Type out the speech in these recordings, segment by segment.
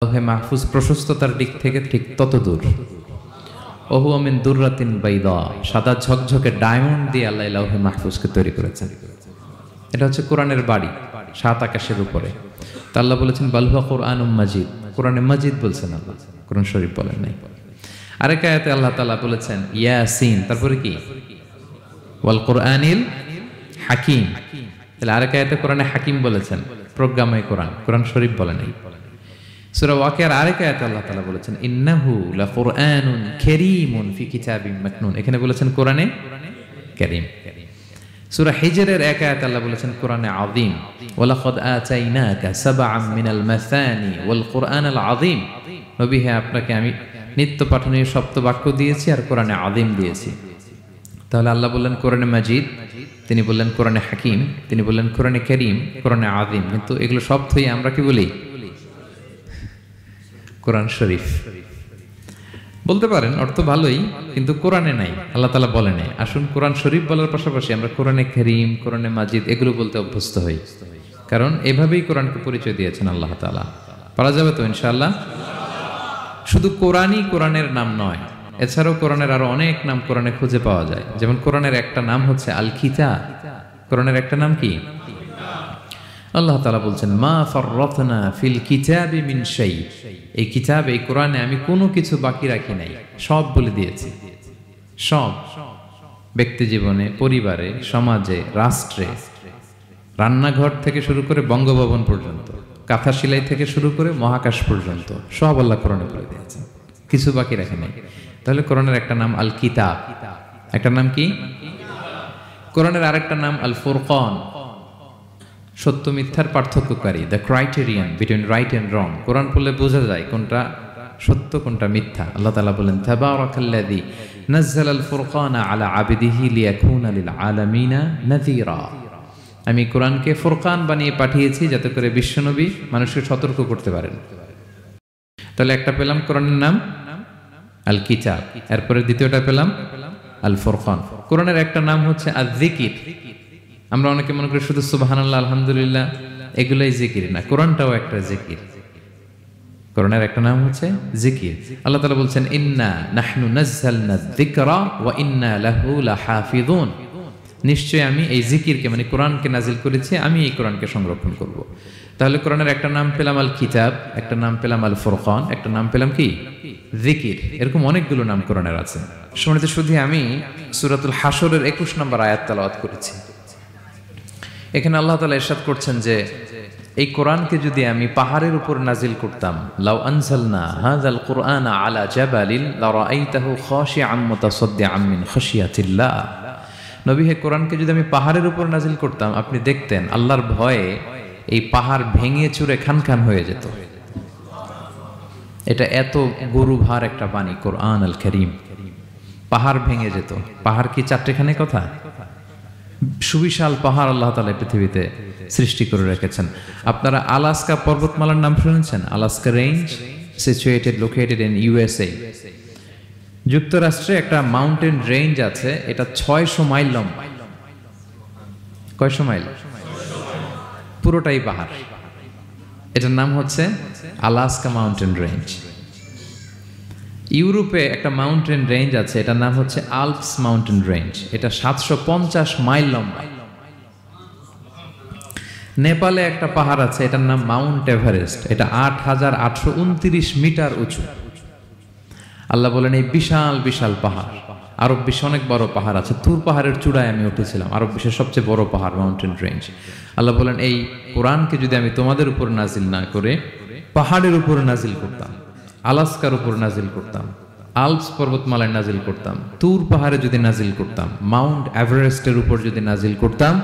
লৌহে মাহফুজ প্রশস্ততার দিক থেকে ঠিক তত দূর। ওহু আমিন দুররাতিন বাইদা, সাদা ঝকঝকে ডায়মন্ড দিয়ে আল্লাহ লৌহে মাহফুজকে তৈরি করেছেন। এটা হচ্ছে কোরআনের বাড়ি, সাত আকাশের উপরে। তা আল্লাহ বলেছেন বালহুয়া কোরআনুম মাজিদ, কোরআনে মাজিদ বলছেন আল্লাহ, কোরআন শরীফ বলেন নাই। আরেক আয়াতে আল্লাহ তাআলা বলেছেন ইয়াসিন, তারপরে কি ওয়াল কোরআনিল হাকিম। তাহলে আরেক আয়াতে কোরআনে হাকিম বলেছেন, প্রজ্ঞাময় কোরআন, কোরআন শরীফ বলে নাই। সূরা ওয়াকিয়ার আরেক আয়াতে আল্লাহ তাআলা বলেছেন ইন্নাহু লাকুরআনুন কারীমুন ফি কিতাবিম মাকনুন, এখানে বলেছেন কোরআনে কারীম। সূরা হিজরের এক আয়াতে আল্লাহ বলেছেন কোরআনে আযীম, ওয়ালাকাদ আতাইনাকা সাবআম মিনাল মাসানি ওয়াল কুরআনাল আযীম। নবী হে, আপনাকে আমি নিত্য পাঠনীয় সপ্ত বাক্য দিয়েছি আর কোরআনে আযীম দিয়েছি। তাহলে আল্লাহ বললেন কোরআনে মাজিদ, তিনি বললেন কোরআনে হাকিম, তিনি বললেন কোরআনে কারীম, কোরআনে আযীম। কিন্তু এগুলো সব থেকে আমরা কি বলি? কোরআন শরীফ বলতে পারেন, অর্থ ভালোই, কিন্তু কোরআনে নাই, আল্লাহ তাআলা বলে নাই। আসুন কোরআন শরীফ বলার পাশাপাশি আমরা কোরআনে কারীম, কোরআনে মাজিদ এগুলো বলতে অভ্যস্ত হই, কারণ এভাবেই কোরআনকে পরিচয় দিয়েছেন আল্লাহ তাআলা। পারা যাবে তো ইনশাআল্লাহ? শুধু কোরআনই কোরআনের নাম নয়, এছাড়াও কোরআনের আরো অনেক নাম কোরআনে খুঁজে পাওয়া যায়। যেমন কোরআনের একটা নাম হচ্ছে আল কিতাব। কোরআনের একটা নাম কি? আল্লাহ তাআলা বলছেন মা ফাররাতনা ফিল কিতাবি মিন শাই, এই কিতাব, এই কোরআনে আমি কোনো কিছু বাকি রাখি নাই, সব বলে দিয়েছি। সব, ব্যক্তি জীবনে, পরিবারে, সমাজে, রাষ্ট্রে, রান্নাঘর থেকে শুরু করে বঙ্গভবন পর্যন্ত, কাঁথা সেলাই থেকে শুরু করে মহাকাশ পর্যন্ত সব আল্লাহ কোরআনে বলে দিয়েছেন, কিছু বাকি রাখে নাই। তাহলে কোরআনের একটা নাম আল কিতাব, একটা নাম কি? কোরআনের আরেকটা নাম আল ফুরকান, সত্য মিথ্যার পার্থক্যকারী, the criterion between right and wrong. কোরআন পড়লে বোঝা যায় কোনটা সত্য কোনটা মিথ্যা। আল্লাহ তাআলা বলেন তাবারাকাল্লাযী নাযালাল ফুরকানা আলা আবদিহি লিয়াকুনা লিল আলামিনা নাযীরা, আমি কোরআনকে ফুরকান বানিয়ে পাঠিয়েছি যাতে করে বিশ্বনবী মানুষকে সতর্ক করতে পারেন। তাহলে একটা পেলাম কোরআনের নাম আল কিতাব, এরপরে দ্বিতীয়টা পেলাম আল ফুরকান। কোরআনের একটা নাম হচ্ছে আয-যিকির। আমরা অনেকে মনে করি শুধু সুবহানাল্লাহ, আলহামদুলিল্লাহ এগুলাই জিকির, না, কোরআনটাও একটা জিকির। কোরআনের একটা নাম হচ্ছে জিকির। আল্লাহ তাআলা বলছেন ইন্না নাহনু নাযালনা যিকরা ওয়া ইন্না লাহু লাহাফিযুন, নিশ্চয় আমি এই জিকিরকে মানে কোরআনকে নাজিল করেছি, আমি এই কোরআনকে সংরক্ষণ করব। তাহলে কোরআনের একটা নাম পেলাম আল কিতাব, একটা নাম পেলাম আল ফুরকান, একটা নাম পেলাম কি? জিকির। এরকম অনেকগুলো নাম কোরআনের আছে। শুনতে শুধু আমি সূরাতুল হাশরের 21 নম্বর আয়াত তেলাওয়াত করেছি। এখানে আল্লাহ তাআলা ইরশাদ করছেন যে এই কোরআনকে যদি আমি পাহাড়ের উপর নাজিল করতাম, লাউ আনজালনা হাযাল কুরআনা আলা জাবালিন লারাআইতাহু খাশিআম মুতাসাদ্দিআম মিন খাশিয়াতিল্লাহ। নবী হে, কোরআনকে যদি আমি পাহাড়ের উপর নাজিল করতাম, আপনি দেখতেন আল্লাহর ভয়ে এই পাহাড় ভেঙে চুরে খান খান হয়ে যেত। এটা এত গরুভার একটা বাণী কোরআন আল কারীম, পাহাড় ভেঙে যেত। পাহাড় কি চারটেখানে কথা? সুবিশাল পাহাড় আল্লাহ তাআলা পৃথিবীতে সৃষ্টি করে রেখেছেন। আপনারা আলাস্কা পর্বতমালার নাম শুনেছেন? Alaska range, situated located in USA. যুক্তরাষ্ট্রে একটা মাউন্টেন রেঞ্জ আছে, এটা 600 মাইল লম্বা। কয়শো মাইল? পুরোটাই পাহাড়। এটার নাম হচ্ছে আলাস্কা মাউন্টেন রেঞ্জ। ইউরোপে একটা মাউন্টেন রেঞ্জ আছে, এটার নাম হচ্ছে আল্পস মাউন্টেন রেঞ্জ, এটা 750 মাইল লম্বা। নেপালে একটা পাহাড় আছে, এটার নাম মাউন্ট এভারেস্ট, এটা 8829 মিটার উঁচু। আল্লাহ বলেন এই বিশাল বিশাল পাহাড়। আরব বিশ্বে অনেক বড় পাহাড় আছে, তুর পাহাড়ের চূড়ায় আমি উঠেছিলাম, আরব বিশ্বের সবচেয়ে বড় পাহাড় মাউন্টেন রেঞ্জ। আল্লাহ বলেন এই কোরআনকে যদি আমি তোমাদের উপর নাজিল না করে পাহাড়ের উপর নাজিল করতাম, আলাস্কার উপর নাজিল করতাম, আল্পস পর্বতমালায় নাজিল করতাম, তুর পাহাড়ে যদি নাজিল করতাম, মাউন্ট এভারেস্টের উপর যদি নাজিল করতাম,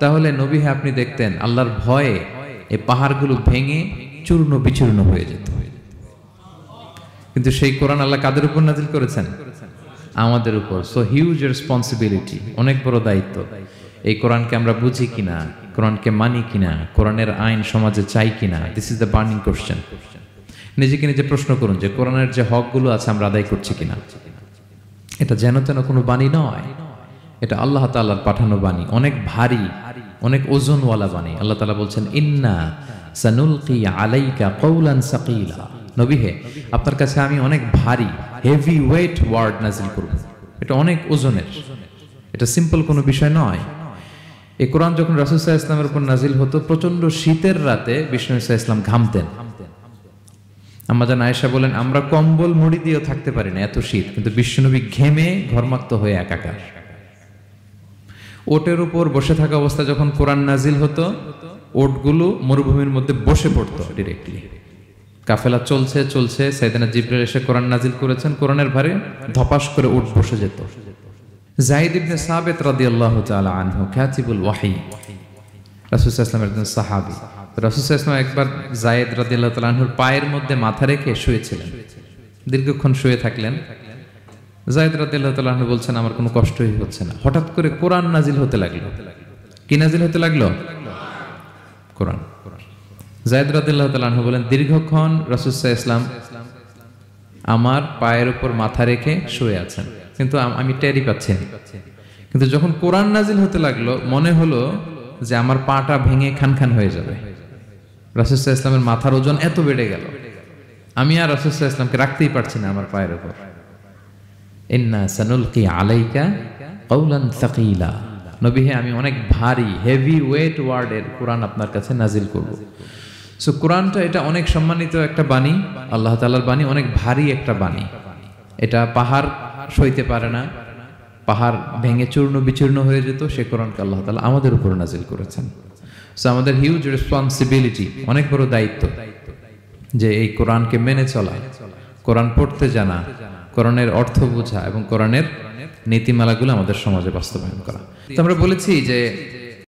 তাহলে নবী হে, আপনি দেখতেন আল্লাহর ভয়ে এই পাহাড়গুলো ভেঙে চূর্ণ বিচূর্ণ হয়ে যেত। কিন্তু সেই কোরআন আল্লাহ কাদের উপর নাজিল করেছেন? আমাদের উপর। সো হিউজ রেসপন্সিবিলিটি, অনেক বড় দায়িত্ব। এই কোরআনকে আমরা বুঝি কিনা, কোরআনকে মানি কিনা, কোরআনের আইন সমাজে চাই কিনা, this is the burning question. নিজেকে নিজে প্রশ্ন করুন যে কোরআনের যে হকগুলো আছে আমরা আদায় করছি কিনা। এটা যেন তেন কোনো বাণী নয়, এটা আল্লাহ তাআলার পাঠানো বাণী, অনেক ভারী, অনেক ওজনওয়ালা বাণী। আল্লাহ তাআলা বলছেন ইন্না সানুলকি আলাইকা কওলান সাকিলা, নবী হে আপনার কাছে আমি অনেক ভারী হেভি ওয়েট ওয়ার্ড নাজিল করব। এটা অনেক ওজনের, এটা সিম্পল কোনো বিষয় নয়। এই কোরআন যখন রাসূল সাল্লাল্লাহু আলাইহি ওয়াসাল্লামের উপর নাজিল হতো, প্রচন্ড শীতের রাতে বিষ্ণু সাল্লাল্লাহু আলাইহি ওয়াসাল্লাম ঘামতেন। আম্মা জান আয়েশা বলেন, আমরা কম্বল মুড়ি দিয়েও থাকতে পারি না, এত শীত, কিন্তু বিশ্বনবী ঘেমে ঘর্মাক্ত হয়ে একাকার। ওটের উপর বসে থাকা অবস্থায় যখন কোরআন নাজিল হতো, ওটগুলো মরুভূমির মধ্যে বসে পড়তো ডিরেক্টলি। কাফেলা চলছে চলছে, সাইয়েদনা জিবরাইল এসে কোরআন নাজিল করেছেন, কোরআনের ভারে ধপাস করে উট বসে যেত। যায়েদ ইবনে সাবিত রাদিয়াল্লাহু তাআলা আনহু কাতিবুল ওয়াহী, রাসূল সাল্লাল্লাহু আলাইহি ওয়াসাল্লামের একজন সাহাবী। রাসূল সাল্লাল্লাহু আলাইহি ওয়াসাল্লাম একবার যায়েদ রাদিয়াল্লাহু তাআলা আনহুর পায়ের মধ্যে মাথা রেখে শুয়েছিলেন, দীর্ঘক্ষণ শুয়ে থাকলেন। যায়েদ রাদিয়াল্লাহু তাআলা আনহু বলছেন, আমার কোনো কষ্টই হচ্ছে না। হঠাৎ করে কোরআন নাজিল হতে লাগলো। কি নাজিল হতে লাগলো? কোরআন। যায়েদ রাদিয়াল্লাহু তাআলা আনহু বলেন, দীর্ঘক্ষণ রাসূল সাল্লাল্লাহু আলাইহি ওয়াসাল্লাম আমার পায়ের উপর মাথা রেখে শুয়ে আছেন, কিন্তু আমি টেরই পাচ্ছি না। কিন্তু যখন কোরআন নাজিল হতে লাগলো, মনে হলো যে আমার পাটা ভেঙে খান খান হয়ে যাবে। রাসূল সাল্লাল্লাহু আলাইহি ওয়াসাল্লামের মাথার ওজন এত বেড়ে গেল, আমি আর রাসূল সাল্লাল্লাহু আলাইহি ওয়াসাল্লামকে রাখতেই পারছি না আমার পায়ের উপর। ইন্না সানুলকি আলাইকা কওলান সাকিলা, নবী হে আমি অনেক ভারী হেভি ওয়েট ওয়ার্ডের কোরআন আপনার কাছে নাজিল করব। সো কোরআনটা এটা অনেক সম্মানিত একটা বাণী, আল্লাহ তাআলার বাণী, অনেক ভারী একটা বাণী। এটা পাহাড় সইতে পারে না, পাহাড় ভেঙে চূর্ণ বিচূর্ণ হয়ে যেত, সে কোরআনকে আল্লাহ তাআলা আমাদের উপর নাজিল করেছেন। সো আমাদের হিউজ রেসপন্সিবিলিটি, অনেক বড় দায়িত্ব যে এই কোরআনকে মেনে চলা, কোরআন পড়তে জানা, কোরআনের অর্থ বোঝা এবং কোরআনের নীতিমালাগুলো আমাদের সমাজে বাস্তবায়ন করা। তো আমরা বলেছি যে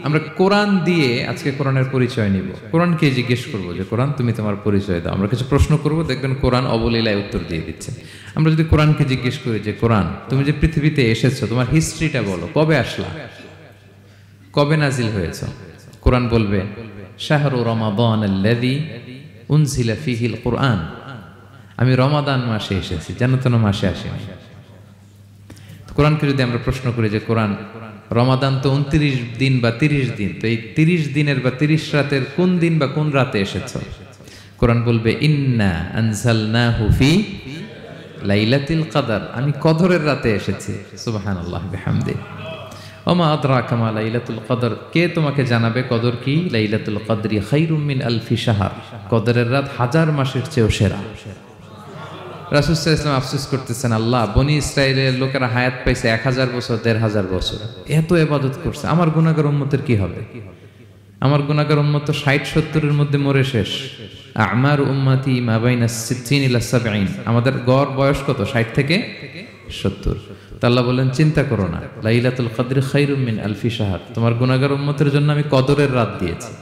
আমরা কোরআন দিয়ে আজকে কোরআনের পরিচয় নিব। কোরআনকে জিজ্ঞেস করবো যে কোরআন তুমি তোমার পরিচয় দাও। আমরা কিছু প্রশ্ন করব, দেখবেন কোরআন অবলীলায় উত্তর দিয়ে দিচ্ছে। আমরা যদি কোরআনকে জিজ্ঞেস করি যে কোরআন তুমি যে পৃথিবীতে এসেছো, তোমার হিস্ট্রিটা বলো, কবে আসলা, কবে নাজিল হয়েছ? কোরআন বলবে শাহরু রমাদানাল্লাযী উনজিলা ফীহিল কুরআন, আমি রমাদান মাসে এসেছি, যেন তেন মাসে আসিনি। কোরআনকে যদি আমরা প্রশ্ন করি যে কোরআন রমাদান তো 29 দিন বা 30 দিন, তো এই 30 দিনের বা 30 রাতের কোন দিন বা কোন রাতে এসেছো? কোরআন বলবে ইন্না আনজালনাহু ফি লাইলাতুল কদর, আমি কদরের রাতে এসেছি। সুবহানাল্লাহ বিহামদিহি। ওমা আদরাকা মা লাইলাতুল কদর, কে তোমাকে জানাবে কদর কি? লাইলাতুল কদরি খায়রুম মিন আলফি শাহর, কদরের রাত 1000 মাসের চেয়েও সেরা। রাসূল সাল্লাল্লাহু আলাইহি ওয়াসাল্লাম আফসোস করতেছেন, আল্লাহ বনি ইসরাইলের লোকেরা হায়াত পাইছে 1000 বছর, 1500 বছর, এত ইবাদত করছে, আমার গুনাহগার উম্মতের কি হবে? আমার গুনাহগার উম্মত তো 60-70 এর মধ্যে মরে শেষ। আমার উম্মতি মা বাইনা 60 ইলা 70, আমাদের গড় বয়স কত? 60 থেকে 70। তো আল্লাহ বলেন চিন্তা করো না, লাইলাতুল কদর খায়রুম মিন আলফি শাহর, তোমার গুনাহগার উম্মতের জন্য আমি কদরের রাত দিয়েছি,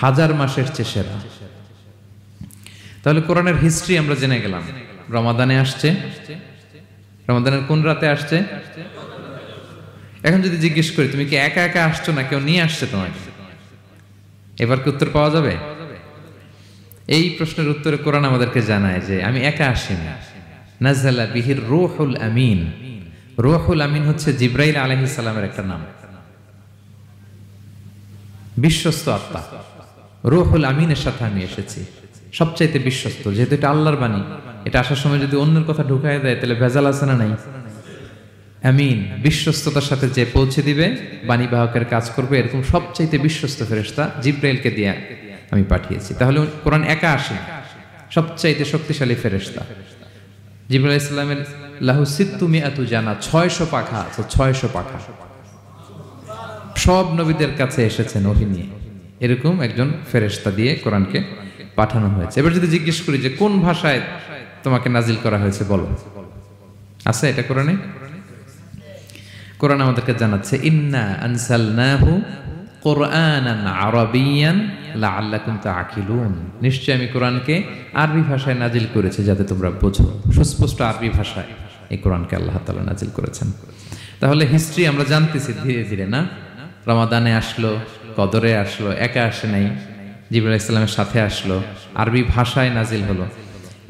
1000 মাসের চেয়ে সেরা। তাহলে কোরআনের হিস্ট্রি আমরা জেনে গেলাম। রমাদানে আসছে, রমাদানের কোন রাতে আসছে? এখন যদি জিজ্ঞেস করি তুমি কি একা একা আসছো না কেউ নিয়ে আসছে তোমাকে, এবার কি উত্তর পাওয়া যাবে? এই প্রশ্নের উত্তরে কোরআন আমাদেরকে জানায় যে আমি একা আসিনি। নাযালা বিহির রূহুল আমিন, রূহুল আমিন হচ্ছে জিবরাইল আলাইহিস সালামের একটা নাম, বিশ্বস্ত আত্মা। রূহুল আমিনের সাথে আমি এসেছি, সবচাইতে বিশ্বস্ত, যেহেতু এটা আল্লাহর বাণী, এটা আসার সময় যদি অন্যের কথা ঢুকায় দেয় তাহলে ভেজাল আছে না নাই? আমিন, বিশ্বস্ততার সাথে যে পৌঁছে দিবে, বাণী বাহকের কাজ করবে, এরকম সবচাইতে বিশ্বস্ত ফেরেশতা জিবরাইলকে দিয়ে আমি পাঠিয়েছি। তাহলে কোরআন একা আসে, সবচাইতে শক্তিশালী ফেরেশতা জিবরাইল আলাইহিস সালামের লাহু সিত্তু মিআতু জানা, 600 পাখা আছে, 600 পাখা। সব নবীদের কাছে এসেছেন ওহী নিয়ে, এরকম একজন ফেরেশতা দিয়ে কোরআনকে পাঠানো হয়েছে। এবার যদি জিজ্ঞেস করি যে কোন ভাষায় তোমাকে নাজিল করা হয়েছে বলো, আছে এটা কোরআনে? কোরআন আমাদেরকে জানাচ্ছে ইন্না আনসালনাহু কুরআনান আরাবিয়ান লাআল্লাকুম তাআকিলুন, নিশ্চয় আমি কোরআনকে আরবি ভাষায় নাজিল করেছি যাতে তোমরা বোঝো। সুস্পষ্ট আরবি ভাষায় এই কোরআনকে আল্লাহ তাআলা নাজিল করেছেন। তাহলে হিস্ট্রি আমরা জানতেছি ধীরে ধীরে, না? রমাদানে আসলো, কদরে আসলো, একা আসে নাই, জিবরাইল আলাইহিস সালামের সাথে আসলো, আরবি ভাষায় নাজিল হলো।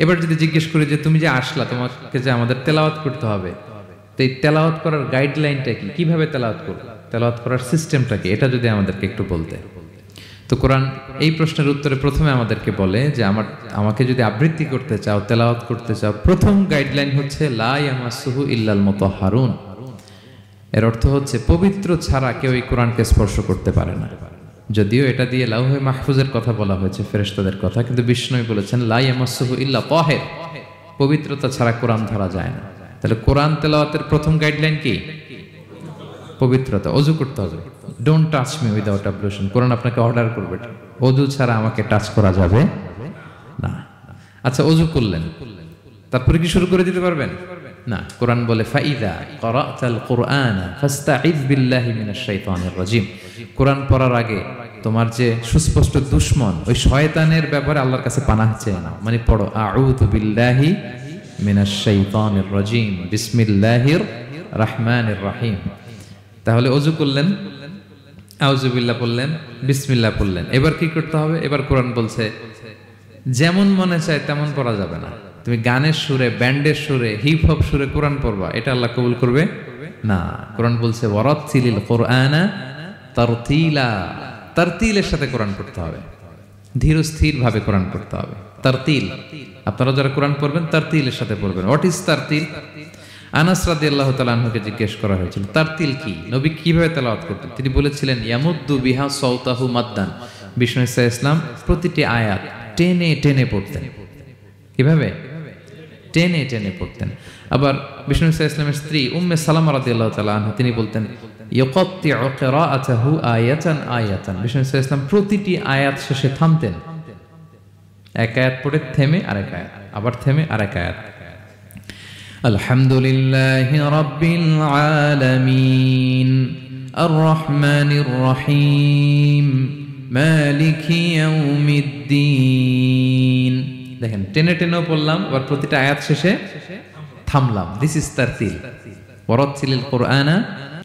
এবার যদি জিজ্ঞেস করি যে তুমি যে আসলা, তোমাকে যে আমাদের তেলাওয়াত করতে হবে, তো এই তেলাওয়াত করার গাইডলাইনটা কি, কিভাবে তেলাওয়াত করব, তেলাওয়াত করার সিস্টেমটা কি, এটা যদি আমাদেরকে একটু বলতে। তো কোরআন এই প্রশ্নের উত্তরে প্রথমে আমাদেরকে বলে যে আমাকে যদি আবৃত্তি করতে চাও, তেলাওয়াত করতে চাও, প্রথম গাইডলাইন হচ্ছে লা ইয়ামাসসুহু ইল্লাল মুতাহহারুন। এর অর্থ হচ্ছে পবিত্র ছাড়া কেউ এই কোরআনকে স্পর্শ করতে পারে না। যদিও এটা দিয়ে লাউহে মাহফুজের কথা বলা হয়েছে, ফেরেশতাদের কথা, কিন্তু বিষ্ণু বলেছেন লা ইয়ামাসসুহু ইল্লা তাহির, পবিত্রতা ছাড়া কোরআন ধরা যায় না। তাহলে কোরআন তেলাওয়াতের প্রথম গাইডলাইন কি? পবিত্রতা। ওযু করতে হবে, ডোন্ট টাচ মি উইদাউট অ্যাবলুশন। কোরআন আপনাকে অর্ডার করবে ওযু ছাড়া আমাকে টাচ করা যাবে না। আচ্ছা, ওযু করলেন, তারপরে কি শুরু করে দিতে পারবেন? না, কোরআন বলে ফাইদা ক্বরাতাল কুরআনা ফাস্তাইয বিল্লাহি মিনাশ শাইতানির রাজিম। কোরআন পড়ার আগে তোমার যে সুস্পষ্ট দুশমন ওই শয়তানের ব্যাপারে আল্লাহর কাছে পানাহ চেয়ে নাও। মানে পড়ো আউযু বিল্লাহি মিনাশ শাইতানির রাজিম বিসমিল্লাহির রহমানির রহিম। তাহলে ওযু করলেন, আউযু বিল্লাহ পড়লেন, বিসমিল্লাহ পড়লেন। এবার কি করতে হবে? এবার কোরআন বলছে যেমন মনে চায় তেমন পড়া যাবে না। তুমি গানের সুরে, ব্যান্ডের সুরে, হিপ হপ সুরে কোরআন পড়বা, এটা আল্লাহ কবুল করবে না। কোরআন বলছে ওয়ারাত্তিলিল কুরআনা তারতিলা, তারতিলের সাথে কোরআন পড়তে হবে, ধীর স্থির ভাবে কোরআন পড়তে হবে। তারতিল, আপনারা যারা কোরআন পড়বেন তারতিলের সাথে পড়বেন। What is তারতিল? আনাস রাদিয়াল্লাহু তাআলা আনহুকে জিজ্ঞেস করা হয়েছিল তারতিল কি, নবী কিভাবে তেলাওয়াত করতেন। তিনি বলেছিলেন ইয়ামুদ্দু বিহা সাওতাহু মাদ্দান। বিষ্ণু ইসা ইসলাম প্রতিটি আয়াত টেনে টেনে পড়তেন। কিভাবে? টেনে টেনে পড়তেন। আবার বিষ্ণু ইসা ইসলামের স্ত্রী উম্মে সালামা রাদিয়াল্লাহু তাআলা আনহা, তিনি বলতেন ইয়াকাত্তিউ কিরাআতাহু আয়াতান আয়াতান। বিষ্ণু ইসা ইসলাম প্রতিটি আয়াত শেষে থামতেন, এক আয়াত পড়ে থেমে আরেক আয়াত, আবার থেমে আরেক আয়াত। আলহামদুলিল্লাহি রাব্বিল আলামিন আর রহমানির রহিম মালিকি ইয়াউমিদ্দিন। দেখেন, টেনে টেনেও পড়লাম, আবার প্রতিটা আয়াত শেষে থামলাম। This is তারতিল। ওয়ারাত্তিলিল কুরআনা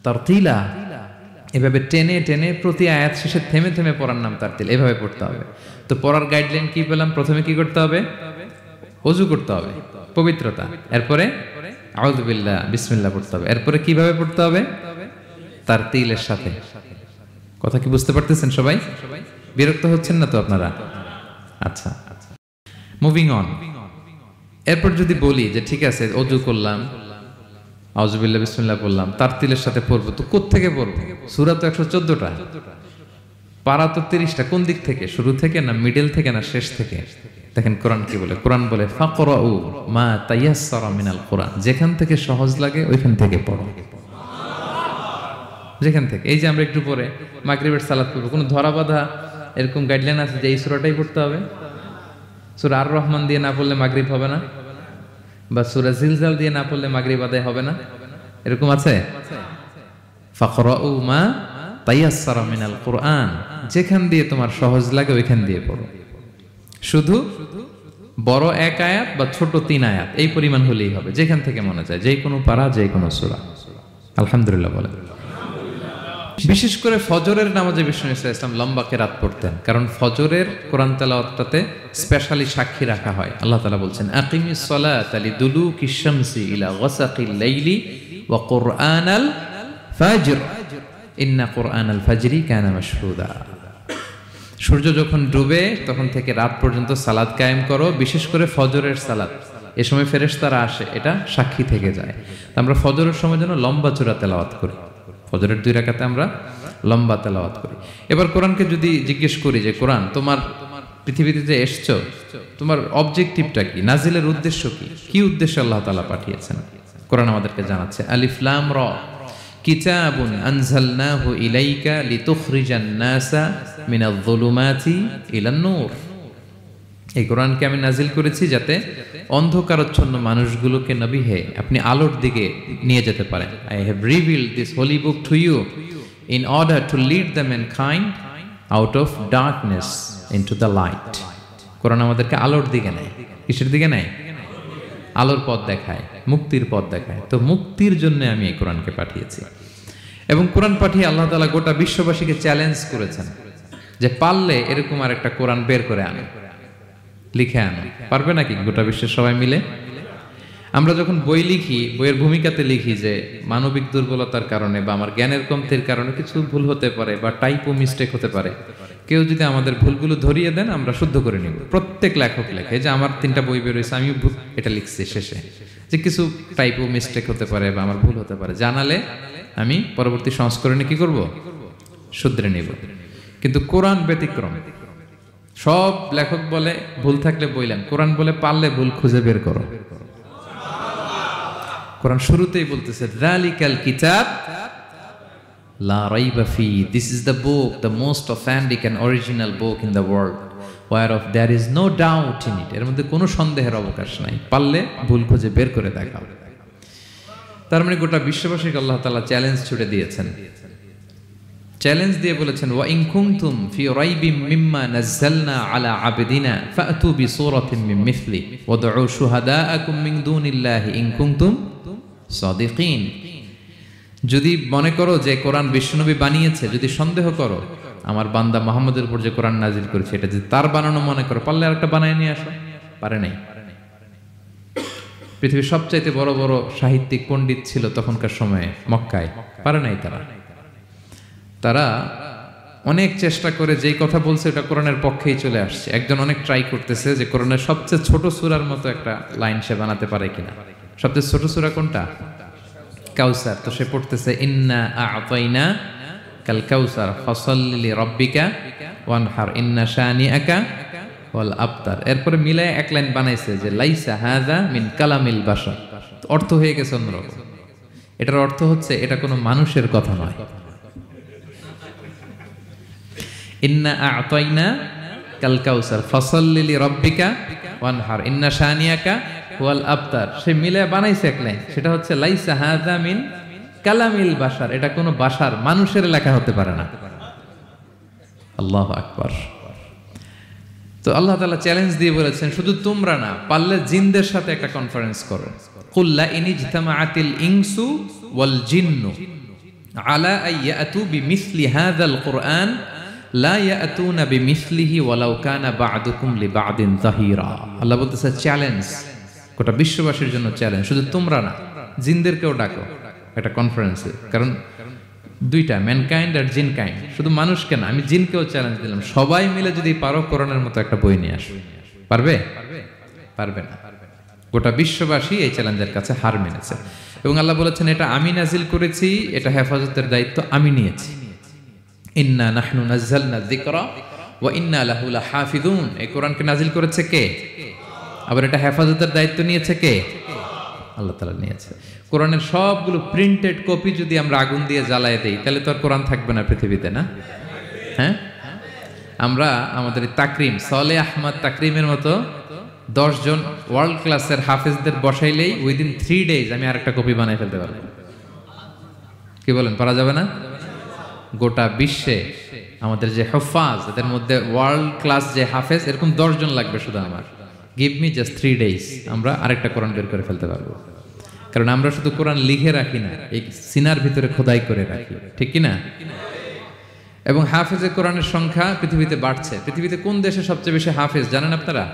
তারতিলা। এভাবে টেনে টেনে প্রতি আয়াত শেষে থেমে থেমে পড়ার নাম তারতিল। এভাবে পড়তে হবে। তো পড়ার গাইডলাইন কি পেলাম? প্রথমে কি করতে হবে? ওযু করতে হবে, পবিত্রতা। এরপরে আউযু বিল্লাহ, বিসমিল্লাহ পড়তে হবে। এরপরে কিভাবে পড়তে হবে? তারতিলের সাথে। কথা কি বুঝতে পারতেছেন সবাই? বিরক্ত হচ্ছেন না তো আপনারা? আচ্ছা, মুভিং অন। এরপর যদি বলি যে ঠিক আছে ওযু করলাম, আউযু বিল্লাহ বিসমিল্লাহ পড়লাম, তারতিলের সাথে পড়বো, তো কোত্থেকে পড়বো? সূরা তো 114টা, পারা তো 30টা। কোন দিক থেকে? শুরু থেকে না মিডল থেকে না শেষ থেকে? দেখেন কোরআন কি বলে। কোরআন বলে ফাকরাউ মা তায়াসসারা মিনাল কুরআন। যেখান থেকে সহজ লাগে ওইখান থেকে পড়ো, যেখান থেকে। এই যে আমরা একটু পরে মাগরিবের সালাত পড়বো, কোনো ধরা বাঁধা এরকম গাইডলাইন আছে যে এই সূরাটাই পড়তে হবে? সূরা আর রহমান দিয়ে না পড়লে মাগরিব হবে না, বা সূরা জিলজাল দিয়ে না পড়লে মাগরিব আদায় হবে না, এরকম আছে? ফাকরাউ মা তায়াসসারা মিনাল কুরআন, যেখান দিয়ে তোমার সহজ লাগে ওইখান দিয়ে পড়ো। শুধু বড় এক আয়াত বা ছোট 3 আয়াত এই পরিমাণ হলেই হবে, যেখান থেকে মনে চায়, যে কোনো পারা, যে কোনো সূরা। আলহামদুলিল্লাহ বলেন। বিশেষ করে ফজরের নামাজে বিষ্ণু ইসলাম লম্বা কেরাত পড়তেন, কারণ ফজরের কোরআন তেলাওয়াতটাতে স্পেশালি সাক্ষী রাখা হয়। আল্লাহ তাআলা বলছেন আকিমিস সালাতা লিদুলুকিশ শামসি ইলা গাসাকিল লাইলি ওয়া কুরআনাল ফাজর ইন্না কুরআনাল ফাজরি কানা মাশহুদা। সূর্য যখন ডুবে তখন থেকে রাত পর্যন্ত সালাত কায়েম করো, বিশেষ করে ফজরের সালাত। এ সময় ফেরেশতারা আসে, এটা সাক্ষী থেকে যায়। আমরা ফজরের সময় যেন লম্বা চূড়া তেলাওয়াত করি। ফজরের 2 রাকাতে আমরা লম্বা তেলাওয়াত করি। এবার কোরআনকে যদি জিজ্ঞেস করি যে কোরআন তোমার পৃথিবীতে যে এসছো, তোমার অবজেক্টিভটা কি, নাজিলের উদ্দেশ্য কি, কি উদ্দেশ্যে আল্লাহ তাআলা পাঠিয়েছেন, কোরআন আমাদেরকে জানাচ্ছে। আলিফ লাম রা কিতাবুন আনজালনাহু ইলাইকা লিতুখরিজান নাসা মিনাল যুলুমাতি ইলান নূর। এই কোরআনকে আমি নাজিল করেছি যাতে অন্ধকারাচ্ছন্ন মানুষগুলোকে নবী হে আপনি আলোর দিকে নিয়ে যেতে পারেন। I have revealed this holy book to you in order to lead the mankind out of darkness into the light. কোরআন আমাদেরকে আলোর দিকে নেয়। কিসের দিকে নেয়? আলোর পথ দেখায়, মুক্তির পথ দেখায়। তো মুক্তির জন্য আমি এই কোরআনকে পাঠিয়েছি। এবং কোরআন পাঠিয়ে আল্লাহ তাআলা গোটা বিশ্ববাসীকে চ্যালেঞ্জ করেছেন যে পারলে এরকম আর একটা কোরআন বের করে আনো, লিখে আনো। পারবে নাকি গোটা বিশ্বের সবাই মিলে? আমরা যখন বই লিখি, বইয়ের ভূমিকাতে লিখি যে মানবিক দুর্বলতার কারণে বা আমার জ্ঞানের কমতির কারণে কিছু ভুল হতে পারে বা টাইপো মিস্টেক হতে পারে, কেউ যদি আমাদের ভুলগুলো ধরিয়ে দেন আমরা শুদ্ধ করে নিব। প্রত্যেক লেখক লেখে যে আমার 3টা বই বেরোয়েছে, আমি এটা লিখছি শেষে, যে কিছু টাইপও মিস্টেক হতে পারে বা আমার ভুল হতে পারে, জানালে আমি পরবর্তী সংস্করণে কি করব, শুধরে নিব। কিন্তু কোরআন ব্যতিক্রম। সব লেখক বলে ভুল থাকলে বললাম, কোরআন বলে পারলে ভুল খুঁজে বের করো। কোরআন শুরুতেই বলতেছে যালিকাল কিতাব লা রাইবা ফি, this is the book, the most authentic and original book in the world, whereof there is no doubt in it, এর মধ্যে কোনো সন্দেহের অবকাশ নাই, পারলে ভুল খুঁজে বের করে দেখাও। তার মানে গোটা বিশ্ববাসীকে আল্লাহ তাআলা চ্যালেঞ্জ ছুড়ে দিয়েছেন, চ্যালেঞ্জ দিয়ে বলেছেন ওয়া ইন কুনতুম ফি রাইবিম মিম্মা নাযালনা আলা আবদিনা ফাতু বিসূরাতিন মিন মিথলি ওয়াদউ শুহাদাআকুম মিন দুনিল্লাহি ইন কুনতুম সাদিকিন। যদি মনে করো যে কোরআন বিশ্বনবী বানিয়েছে, যদি সন্দেহ করো আমার বান্দা মুহাম্মদের উপর যে কোরআন নাজিল করেছে এটা যদি তার বানানো মনে করো, পারলে আরেকটা বানায় নিয়ে আসো। পারে নাই। পৃথিবীর সবচাইতে বড় বড় সাহিত্যিক পণ্ডিত ছিল তখনকার সময়ে মক্কায়, পারে নাই তারা অনেক চেষ্টা করে যেই কথা বলছে ওটা কোরআনের পক্ষেই চলে আসছে। একজন অনেক ট্রাই করতেছে যে কোরআনের সবচেয়ে ছোট সূরার মতো একটা লাইন সে বানাতে পারে কিনা। সবচেয়ে ছোট সূরা কোনটা? কাউসার। তো সে পড়তেছে ইন্না আ'তাইনা কাল কাউসার ফাসাল্লি লিরাব্বিকা ওয়ানহার ইন্না শানিআকা ওয়াল আবতার। এরপরে মিলায় এক লাইন বানাইছে যে লাইসা হাযা মিন কালামিল বাশার। অর্থ হয়ে গেছে অন্যরকম। এটার অর্থ হচ্ছে এটা কোনো মানুষের কথা নয়। ইন্না আ'তাইনা কাল কাউসার ফাসাল্লি লিরাব্বিকা ওয়ানহার ইন্না শানিআকা ওয়াল আবতার। সে মিলে বানাইছে এক লাইন, সেটা হচ্ছে লাইসা হাযা মিন কালামিল বাশার, এটা কোনো বাশার মানুষের লেখা হতে পারে না। আল্লাহু আকবার। তো আল্লাহ তাআলা চ্যালেঞ্জ দিয়ে বলেছেন শুধু তোমরা না, পারলে জিনদের সাথে একটা কনফারেন্স করো। কুল লা ইনজতামাআতিল ইনসু ওয়াল জিন্নু আলা আইয়াতু বিমিসলি হাযাল কুরআন লা ইয়াতুনা বিমিসলিহি ওয়ালাউ কানা বা'দুকুম লিবা'দিন যাহিরা। আল্লাহ বলতেছে চ্যালেঞ্জ, গোটা বিশ্ববাসীর জন্য চ্যালেঞ্জ। শুধু তোমরা না, জিনদেরকেও ডাকো একটা কনফারেন্সে। কারণ দুইটা, ম্যানকাইন্ড আর জিনকাইন্ড। শুধু মানুষকে না, আমি জিনকেও চ্যালেঞ্জ দিলাম, সবাই মিলে যদি পারো কোরআনের মতো একটা বই নিয়ে আসো। পারবে? পারবে না। গোটা বিশ্ববাসী এই চ্যালেঞ্জের কাছে হার মেনেছে। এবং আল্লাহ বলেছেন এটা আমি নাজিল করেছি, এটা হেফাজতের দায়িত্ব আমি নিয়েছি। ইন্না নাহনু নাযালনা যিকরা ওয়া ইন্না লাহু লাহাফিজুন। এই কোরআনকে নাজিল করেছে কে? আবার এটা হেফাজতের দায়িত্ব নিয়েছে কে? আল্লাহ তাআলা নিয়েছে। কোরআনের সবগুলো প্রিন্টেড কপি যদি আমরা আগুন দিয়ে জ্বালায় দেই তাহলে তো আর কোরআন থাকবে না পৃথিবীতে, না? হ্যাঁ, আমরা আমাদের তাকরিম সালেহ আহমদ তাকরিমের মতো 10 জন ওয়ার্ল্ড ক্লাসের হাফেজদের বসাইলেই উইদিন 3 days আমি আরেকটা কপি বানাই ফেলতে পারবো। কি বলেন, পারা যাবে না? গোটা বিশ্বে আমাদের যে হুফাজ, এদের মধ্যে ওয়ার্ল্ড ক্লাস যে হাফেজ, এরকম 10 জন লাগবে শুধু আমার। গিভ মি জাস্ট 3 days, আমরা আরেকটা কোরআন বের করে ফেলতে পারবো। কারণ আমরা শুধু কোরআন লিখে রাখি না, এই সিনার ভিতরে খোদাই করে রাখি, ঠিক কি না? এবং হাফেজে কোরআনের সংখ্যা পৃথিবীতে বাড়ছে। পৃথিবীতে কোন দেশে সবচেয়ে বেশি হাফেজ জানেন আপনারা?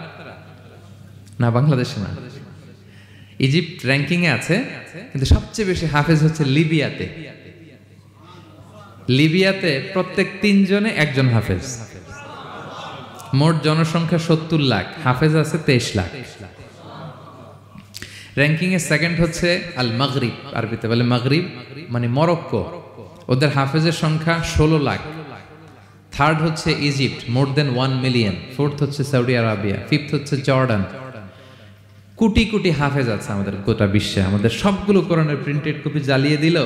না, বাংলাদেশে না, ইজিপ্ট র্যাঙ্কিং এ আছে, কিন্তু সবচেয়ে বেশি হাফেজ হচ্ছে লিবিয়াতে। লিবিয়াতে প্রত্যেক 3 জনে একজন হাফেজ। মোট জনসংখ্যা 70 লাখ, হাফেজ আছে 23 লাখ। র্যাঙ্কিং এ সেকেন্ড হচ্ছে আল মাগরিব, আরবিতে বলে মাগরিব মানে মরক্কো, ওদের হাফেজের সংখ্যা 16 লাখ। থার্ড হচ্ছে ইজিপ্ট, মোর দেন 1 মিলিয়ন। ফোর্থ হচ্ছে সৌদি আরবিয়া, ফিফথ হচ্ছে জর্ডান। কোটি কোটি হাফেজ আছে আমাদের গোটা বিশ্বে। আমাদের সবগুলো কোরআনের প্রিন্টেড কপি জ্বালিয়ে দিল,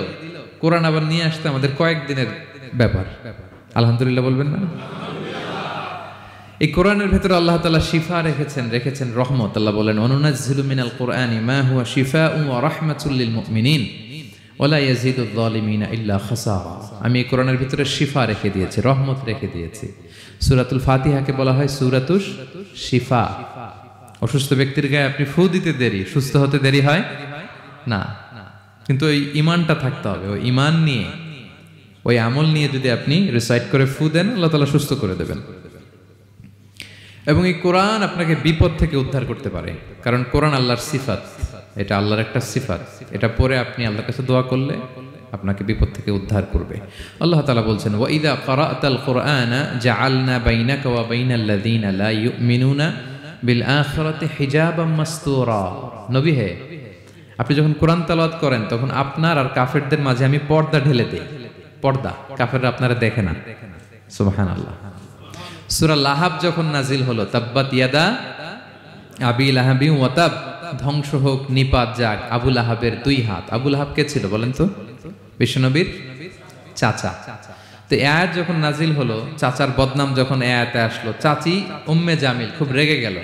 কোরআন আবার নিয়ে আসতে আমাদের কয়েকদিনের ব্যাপার। আলহামদুলিল্লাহ বলবেন না? এই কোরআনের ভেতরে আল্লাহ তাআলা শিফা রেখেছেন রহমত। আল্লাহ বলেন অনুনাজ্জিলু মিনাল কুরআনি মা হুয়া শিফাউন ওয়া রাহমাতুল লিল মুমিনিন ওয়া লা ইয়াজিদুয যালিমিনা ইল্লা খাসারা। আমি এই কোরআনের ভিতরে শিফা রেখে দিয়েছি, রহমত রেখে দিয়েছি। সূরাতুল ফাতিহাকে বলা হয় সূরাতুশ শিফা। অসুস্থ ব্যক্তির গায়ে আপনি ফু দিতে দেরি, সুস্থ হতে দেরি হয় না। কিন্তু ওই ঈমানটা থাকতে হবে। ওই ঈমান নিয়ে, ওই আমল নিয়ে যদি আপনি রিসাইট করে ফু দেন, আল্লাহ তাআলা সুস্থ করে দেবেন। এবং এই কোরআন আপনাকে বিপদ থেকে উদ্ধার করতে পারে, কারণ কোরআন আল্লাহর সিফাত, এটা আল্লাহর একটা সিফাত। এটা পরে আপনি আল্লাহর কাছে দোয়া করলে আপনাকে বিপদ থেকে উদ্ধার করবে। আল্লাহ তাআলা বলছেন, ওয়া ইযা ক্বারা'তাল কুরআনা জাআলনা বাইনাকা ওয়া বাইনাল্লাযীনা লা ইউমিনুনা বিল আখিরাতি হিজাবাম মাসতুরা। নবী হে, আপনি যখন কোরআন তেলাওয়াত করেন তখন আপনার আর কাফেরদের মাঝে আমি পর্দা ঢেলে দেই। পর্দা, কাফেররা আপনারা দেখে না। সুবহানাল্লাহ। সূরা লাহাব যখন নাজিল হলো, তাব্বাত ইয়াদা আবি লাহাবি ওয়া তাব, ধ্বংস হোক, নিপাত যাক আবু লাহাবের 2 হাত। আবু লাহাব কে ছিল বলেন তো? বিশ্বনবীর চাচা। তো এই আয়াত যখন নাজিল হলো, চাচার বদনাম যখন এই আয়াতে আসলো, চাচি উম্মে জামিল খুব রেগে গেল।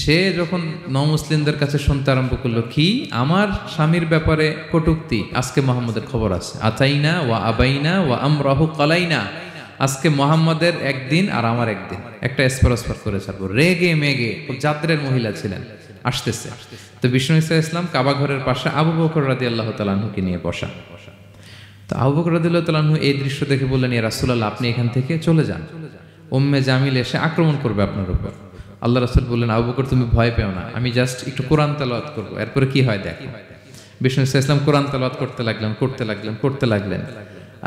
সে যখন নমুসলিমদের কাছে শুনতে আরম্ভ করলো, কি আমার স্বামীর ব্যাপারে কটূক্তি, আজকে মুহাম্মদের খবর আছে, আতাইনা ওয়া আবাইনা ওয়া আমরাহু কালাইনা, আজকে মুহাম্মদের একদিন আর আমার একদিন, একটা স্পরস্পর করে ছাড়বো। রেগে মেগে, খুব জাদ্রের মহিলা ছিলেন, আসতেছে। তো বিষ্ণু ইসা ইসলাম কাবা ঘরের পাশে আবু বকর রাদিয়াল্লাহু তাআলা আনহুকে নিয়ে বসা। তো আবু বকর রাদিয়াল্লাহু তাআলা আনহু এই দৃশ্য দেখে বললেন, ইয়া রাসূলুল্লাহ, আপনি এখান থেকে চলে যান, উম্মে জামিল এসে আক্রমণ করবে আপনার উপর। আল্লাহ রাসূল বললেন, আবু বকর তুমি ভয় পেও না, আমি জাস্ট একটু কোরআন তেলাওয়াত করবো, এরপরে কি হয় দেখো। বিষ্ণু ইসা ইসলাম কোরআন তেলাওয়াত করতে লাগলেন।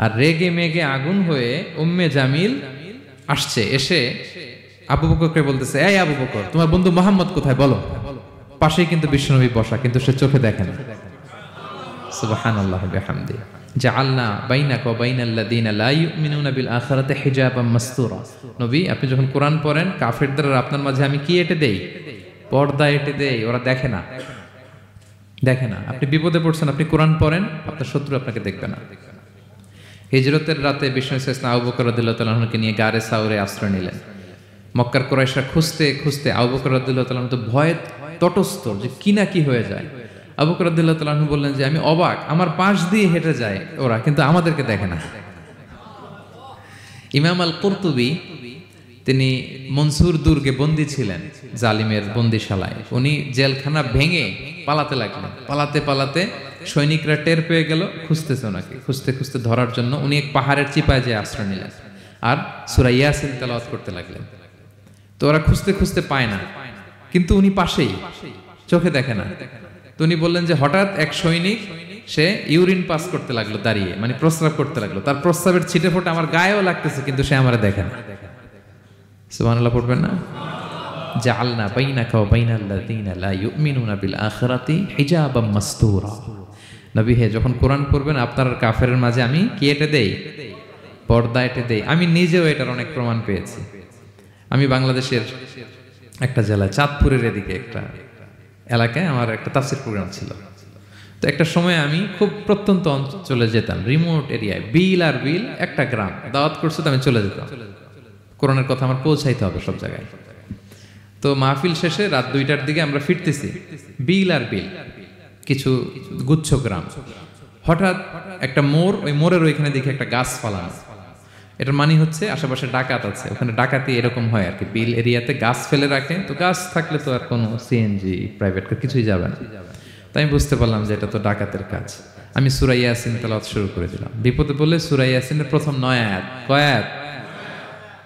আর রেগে মেগে আগুন হয়ে উম্মে জামিল আসছে, এসে আবু বকরকে বলতেছে, এই আবু বকর, তোমার বন্ধু মুহাম্মদ কোথায় বলো। পাশেই কিন্তু বিশ্বনবী বসা, কিন্তু সে চোখে দেখে না। সুবহানাল্লাহি ওয়া বিহামদিহি। জাআলনা বাইনাকা ওয়া বাইনাল্লাযীনা লা ইউমিনুনা বিল আখিরাতি হিজাবাম মাসতুরা। নবী, আপনি যখন কোরআন পড়েন, কাফেরদের আর আপনার মাঝে আমি কি এঁটে দেই? পর্দা এঁটে দেই, ওরা দেখে না। আপনি বিপদে পড়ছেন, আপনি কোরআন পড়েন, আপনার শত্রু আপনাকে দেখবে না। হিজরতের রাতে বিষ্ণু ইসলাম আবু বকর রাদিয়াল্লাহু তাআলা আনহুকে নিয়ে গারে সাউরে আশ্রয় নিলেন। মক্কার কুরাইশরা খুঁজতে আবু বকর রাদিয়াল্লাহু তাআলা আনহু তো ভয়ে তটস্থ, যে কি না কি হয়ে যায়। আবু বকর রাদিয়াল্লাহু তাআলা আনহু বললেন যে আমি অবাক, আমার পাশ দিয়ে হেঁটে যায় ওরা, কিন্তু আমাদেরকে দেখে না। ইমাম আল কুরতুবী, তিনি মনসুর দুর্গে বন্দী ছিলেন, জালিমের বন্দিশালায়। উনি জেলখানা ভেঙে পালাতে লাগলেন। পালাতে সৈনিকরা টের পেয়ে গেল, খুঁজতেছে ওনাকে, খুঁজতে ধরার জন্য উনি এক পাহাড়ের চিপায় যেয়ে আশ্রয় নিলেন আর সূরা ইয়াসিন তেলাওয়াত করতে লাগলেন। তো ওরা খুঁজতে পায় না, কিন্তু উনি পাশেই, চোখে দেখে না। তো উনি বললেন যে হঠাৎ এক সৈনিক, সে ইউরিন পাস করতে লাগলো দাঁড়িয়ে, মানে প্রস্রাব করতে লাগলো। তার প্রস্রাবের ছিটে ফোঁটা আমার গায়েও লাগতেছে, কিন্তু সে আমারে দেখে না। সুবহানাল্লাহ পড়বেন না? জাআলনা বাইনাকা ওয়া বাইনাল্লাযীনা লা ইউমিনুনা বিল আখিরাতি হিজাবাম মাসতুরা। নবী হে, যখন কোরআন পড়বেন, আপনার আর কাফেরের মাঝে আমি কি এঁটে দেই? পর্দা এঁটে দেই। আমি নিজেও এটার অনেক প্রমাণ পেয়েছি। আমি বাংলাদেশের একটা জেলায়, চাঁদপুরের এদিকে একটা এলাকায় আমার একটা তাফসীর প্রোগ্রাম ছিল। তো একটা সময় আমি খুব প্রত্যন্ত অঞ্চলে যেতাম, রিমোট এরিয়ায়, বিল একটা গ্রাম, দাওয়াত করছে তো আমি চলে যেতাম। কোরআনের কথা আমার পৌঁছাইতে হবে সব জায়গায়। তো মাহফিল শেষে রাত 2টার দিকে আমরা ফিরতেছি, বিল কিছু গুচ্ছ গ্রাম। হঠাৎ একটা মোড়, ওই মোড়ের ওইখানে দেখি একটা গাছ ফালানো। এটার মানে হচ্ছে আশেপাশে ডাকাত আছে, ওখানে ডাকাতি এরকম হয় আর কি, বিল এরিয়াতে গাছ ফেলে রাখে। তো গাছ থাকলে তো আর কোনো সিএনজি, প্রাইভেট কার কিছুই যাবে না। তাই আমি বুঝতে পারলাম যে এটা তো ডাকাতের কাজ। আমি সূরা ইয়াসিন তেলাওয়াত শুরু করে দিলাম। বিপদে বলে সূরা ইয়াসিনের প্রথম 9 আয়াত, কয় আয়াত?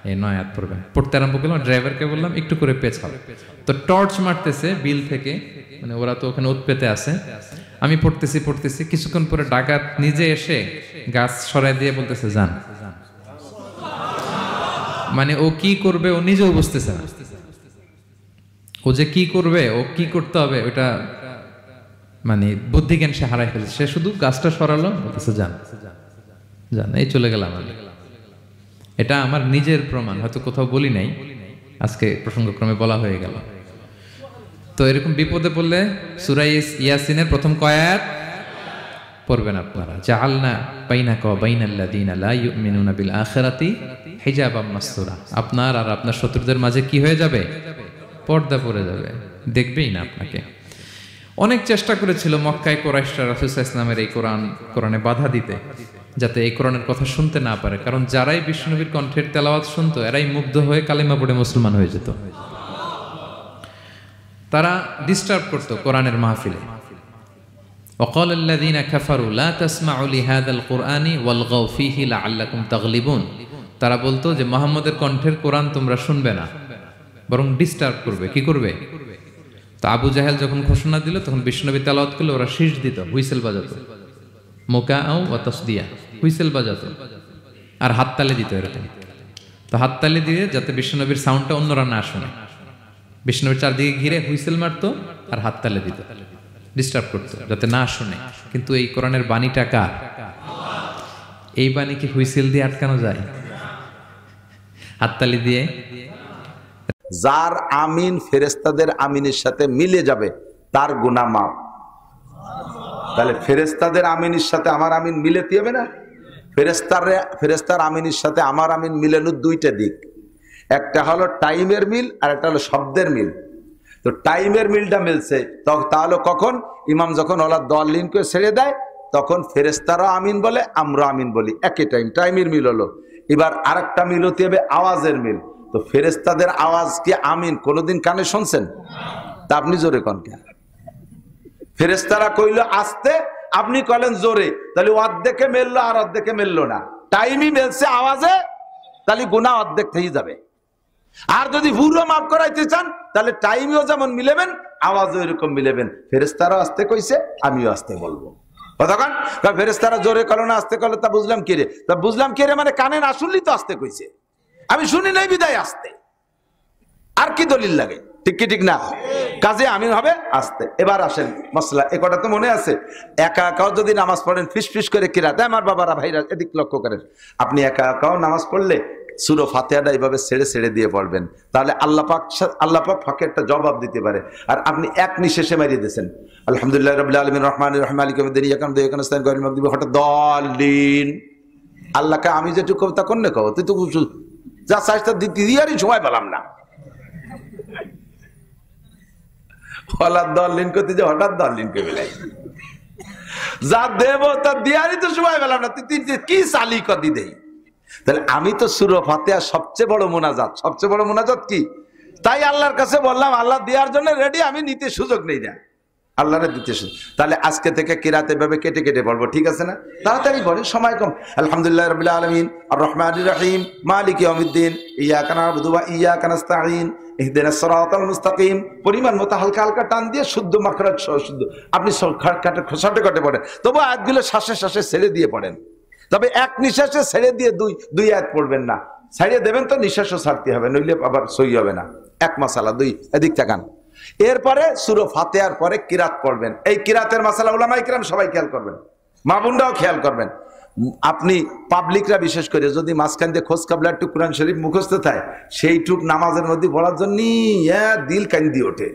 এই 9 আয়াত পড়বেন। পড়তে আরম্ভ করলাম, ড্রাইভারকে বললাম একটু করে পেছাও। তো টর্চ মারতেছে বিল থেকে, মানে ওরা তো ওখানে উৎপেতে আছে। আমি পড়তেছি, কিছুক্ষণ পরে ডাকাত নিজে এসে গাছ সরাই দিয়ে বলতেছে যান। মানে ও কি করবে ও নিজেও বুঝতেছে না। ও যে কি করবে, ও কি করতে হবে, ওটা মানে বুদ্ধিজ্ঞান সে হারাই ফেলেছে। সে শুধু গাছটা সরালো, বলতেছে যান, এই চলে গেলাম আমি। এটা আমার নিজের প্রমাণ, হয়তো কোথাও বলি নাই, আজকে প্রসঙ্গক্রমে বলা হয়ে গেল। তো এরকম বিপদে পড়লে সূরা ইয়াসিনের প্রথম কয় আয়াত পড়বেন আপনারা। জাআলনা বাইনাকা ওয়া বাইনাল্লাযীনা লা ইউমিনুনা বিল আখিরাতি হিজাবাম মাসতুরা। আপনার আর আপনার শত্রুদের মাঝে কি হয়ে যাবে? পর্দা পড়ে যাবে, দেখবেই না আপনাকে। অনেক চেষ্টা করেছিল মক্কায় কুরাইশরা রাসূল সাল্লাল্লাহু আলাইহি ওয়াসাল্লামের এই কোরআনে বাধা দিতে, যাতে এই কোরআনের কথা শুনতে না পারে। কারণ যারাই বিশ্বনবীর কণ্ঠের তেলাওয়াত শুনতো, এরাই মুগ্ধ হয়ে কালিমা পড়ে মুসলমান হয়ে যেত। তারা ডিস্টার্ব করতো কোরআনের মাহফিলে। وقال الذين كفروا لا تسمعوا لهذا القرآن والغوا فيه لعلكم تغلبون। তারা বলতো যে মুহাম্মদের কণ্ঠের কোরআন তোমরা শুনবে না, বরং ডিস্টার্ব করবে। কি করবে? তো আবু জাহেল যখন ঘোষণা দিল, তখন বিশ্বনবী তেলাওয়াত করলে ওরা শীষ দিত, হুইসেল বাজাতো। মোকাআউ ওয়া তাসদিয়া, হুইসেল বাজাতো আর হাততালি দিত এরকম। তো হাততালি দিয়ে যাতে বিশ্বনবীর সাউন্ডটা অন্যরা না শুনে, বিশ্বনবীর চারদিকে ঘিরে হুইসেল মারতো আর হাততালি দিত, ডিস্টার্ব করতো যাতে না শুনে। কিন্তু এই কোরআনের বাণীটা কার? এই বাণী কি হুইসেল দিয়ে আটকানো যায়? হাততালি দিয়ে? যার আমিন ফেরেশতাদের আমিনের সাথে মিলে যাবে তার গুনাহ মাফ। তাহলে ফেরেশতাদের আমিনের সাথে আমার আমিন মিলাতে হবে না? ফেরেশতার আমিনের সাথে আমার আমিন মিলানোর দুইটা দিক, একটা হলো টাইমের মিল আর একটা হলো শব্দের মিল। তো টাইমের মিলটা মিলছে তাহলে কখন? ইমাম যখন ওলা দলিনকে ছেড়ে দেয় তখন ফেরেশতারাও আমিন বলে, আমরা আমিন বলি, একই টাইমের মিল হলো। এবার আরেকটা মিল হতে হবে আওয়াজের মিল। তো ফেরেশতাদের আওয়াজ কি আমিন কোনোদিন কানে শুনছেন? তা আপনি জোরে কন কেন? ফেরেশতারা কইলো আস্তে, আপনি কলেন জোরে, তাহলে অর্ধেকে মেললো আর অর্ধেকে মেললো না। টাইমই মেলছে আওয়াজে, তাহলে গুনাহ অর্ধেক থেকে যাবে। আর যদি পুরো মাফ করাইতে চান তাহলে টাইমও যেমন মিলেবেন, আওয়াজও এরকম মিলেবেন। ফেরেশতারাও আস্তে কইছে, আমিও আস্তে বলবো। কতক্ষণ? ফেরেশতারা জোরে করো না আস্তে করলো, তা বুঝলাম কি রে? তা বুঝলাম কি রে মানে কানে না শুনলি তো আস্তে কইছে, আমি শুনি নাই বিদায় আস্তে। আর কি দলিল লাগে? ঠিক কি ঠিক না? কাজে আমিন হবে আস্তে। এবার আসেন মাসলা, এ কথা তো মনে আছে, একা একাও যদি নামাজ পড়েন ফিস ফিস করে কিরাতে, আমার বাবারা ভাইরা এদিক লক্ষ্য করেন, আপনি একা একাও নামাজ পড়লে সূরা ফাতিহাটা এইভাবে ছেড়ে ছেড়ে দিয়ে পড়বেন, তাহলে আল্লাহ পাক ফাঁকে একটা জবাব দিতে পারে। আর আপনি এক নিঃশেষে মারিয়ে দিয়েছেন আলহামদুলিল্লাহ রাব্বিল আলামিন রহমানির রহিম মালিকি ইয়াউমিদ্দিন ইয়াকা না'বুদু ওয়া ইয়াকা নাস্তাঈন গায়রিল মাগদুবি হঠাৎ দলিন। আল্লাহকে আমি যেটুকু কবিতা করলে কব, তুই তো যা চাইছ তা দিয়ারই সময় পেলাম না। হঠাৎ দলিন করতে যে হঠাৎ দলিনকে বেলাই যা দেব তা দিয়ারই তো সময় পেলাম না, তুই কি চালি কদি দেই? তাহলে আমি তো সূরা ফাতিহা সবচেয়ে বড় মুনাজাত, সবচেয়ে বড় মুনাজাত কি? তাই আল্লাহর কাছে বললাম আল্লাহ দেওয়ার জন্য রেডি, আমি নিতে সুযোগ নেই না, আল্লাহরে দিতে সুযোগ। তাহলে আজকে থেকে কিরাতে ভাবে কেটে কেটে পড়বো, ঠিক আছে না? তাড়াতাড়ি পড়ি, সময় কম। আলহামদুলিল্লাহ রাব্বিল আলামিন আর রহমানির রহিম মালিকি ইয়াউমিদ্দিন ইয়্যাকা না'বুদু ওয়া ইয়্যাকা নাস্তাঈন ইহদিনাস সিরাতাল মুস্তাকিম। পরিমাণ মতো হালকা হালকা টান দিয়ে শুদ্ধ মাখরাজ সহ শুদ্ধ আপনি শর্টে কাটে পড়েন, তবু আয়াতগুলো শ্বাসে শ্বাসে ছেড়ে দিয়ে পড়েন। তবে এক নিঃশ্বাসে ছেড়ে দিয়ে দুই আয়াত পড়বেন না, ছাড়িয়ে দেবেন তো নিঃশ্বাসও ছাড়তে হবে, নইলে আবার সই হবে না। এক মাসালা, দুই এদিক তাকান। এরপরে সূরা ফাতিহার পরে কিরাত পড়বেন। এই কিরাতের মাসালা উলামায়ে কিরাম সবাই খেয়াল করবেন, মা বোনরাও খেয়াল করবেন। আপনি পাবলিকরা বিশেষ করে যদি মাঝখান দিয়ে খোঁজ কাবলা একটু কোরআন শরীফ মুখস্থ থাকে, সেইটুক নামাজের মধ্যে পড়ার জন্য দিল কান্দি ওঠে,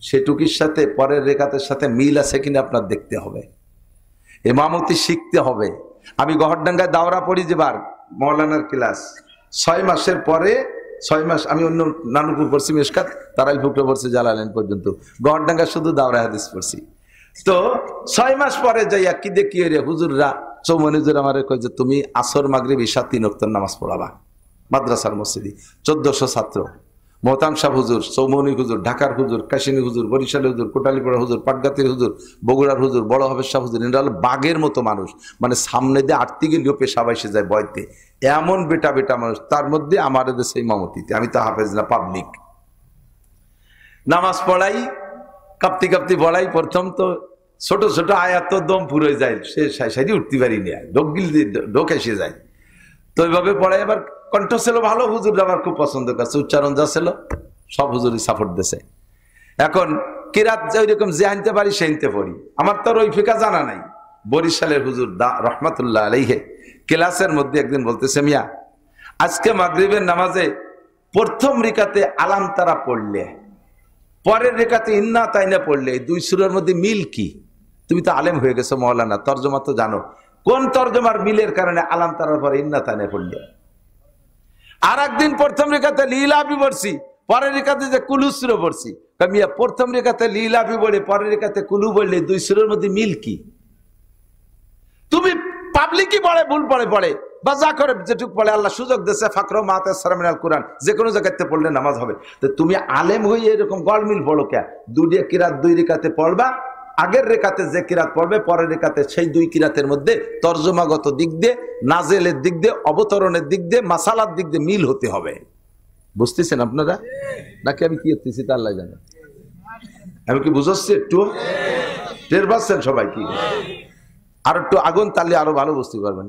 সেটুকির সাথে পরের রেখাতের সাথে মিল আছে কিনা আপনার দেখতে হবে, ইমামতি শিখতে হবে। আমি গহরডাঙ্গায় দাওরা পড়ি যেবার মৌলানার ক্লাস, 6 মাসের পরে 6 মাস আমি অন্য নানুপুর পড়ছি, মেশকাত তারাইল ফুকরে পড়ছি, জালালাইন পর্যন্ত, গহরডাঙ্গা শুধু দাওরা হাদিস পড়ছি। তো 6 মাস পরে যাইয়া কি দেখি রে হুজুররা চৌমনি হুজুর আমারে কয় যে তুমি আসর মাগরিব ঈশা 3 ওয়াক্ত নামাজ পড়াবা মাদ্রাসার মসজিদে, 1400 ছাত্র, মোহতাম সাহ হুজুর, চৌমনি হুজুর, ঢাকার হুজুর, কাশিনী হুজুর, বরিশালের হুজুর, কোটালীপাড়া হুজুর, পাটগাতির হুজুর, বগুড়ার হুজুর, বড় হবের শাহ হুজুর, এরা হলো বাঘের মতো মানুষ, মানে সামনে দিয়ে আটতে গেলেও পেশাব এসে যায় বয়তে, এমন বেটা বেটা মানুষ। তার মধ্যে আমার দেশে ইমামতিতে, আমি তো হাফেজ না, পাবলিক নামাজ পড়াই, কাঁপতি কাঁপতি পড়াই। প্রথম তো ছোট ছোট আয়াত তো দম ফুরে যায়, সে সাইডে উঠতে পারি না, ঢোক এসে যায়। তো ওইভাবে পড়াই। এবার কণ্ঠ ছিল ভালো, হুজুর আমার খুব পছন্দ করছে, উচ্চারণ যা ছিল সব হুজুরই সাপোর্ট দিছে। এখন কিরাত ওইরকম যে আনতে পারি সে আনতে পড়ি, আমার তো ওই ফিকা জানা নাই। বরিশালের হুজুর রহমাতুল্লাহ আলাইহি ক্লাসের মধ্যে একদিন বলতেছে, মিয়া আজকে মাগরিবের নামাজে প্রথম রিকাতে আলাম তারা পড়লে, পরের রেখাতে ইন্না তাইনা পড়লে, এই 2 সূরার মধ্যে মিল কি? তুমি তো আলেম হয়ে গেছো মাওলানা, তর্জমা তো জানো, কোন তর্জমার মিলের কারণে আলাম তারার পরে ইন্না তাইনা পড়লে? আর একদিন প্রথম রেখাতে লীলাভি পড়ছি, পরের রেখাতে যে কুলু সূরা পড়ছি। মিয়া প্রথম রেখাতে লীলাভি পড়ে পরের রেখাতে কুলু পড়লে 2 সূরার মধ্যে মিল কি? তুমি পাবলিকই পড়ে ভুল পড়ে বা যা করে যেটুক পড়ে, আল্লাহ সুযোগ দিয়েছে ফাকরা মা তায়াসসারা মিনাল কুরআন, যে কোনো জায়গাতে পড়লে নামাজ হবে। তো তুমি আলেম হয়ে এরকম গলমিল পড়ো কে? 2 কিরাত 2 রেখাতে পড়বা, আগের রেখাতে যে কিরাত পড়বে পরের রেখাতে সেই 2 কিরাতের মধ্যে তর্জমাগত দিক দিয়ে, নাজেলের দিক দিয়ে, অবতরণের দিক দিয়ে, মাসালার দিক দিয়ে মিল হতে হবে। বুঝতেছেন আপনারা নাকি আমি কি করতেছি তা আল্লাহ জানে? আমি কি বুঝাচ্ছি? একটু টের পাচ্ছেন সবাই কি? আর একটু আগুন তাহলে আরো ভালো বুঝতে পারবেন।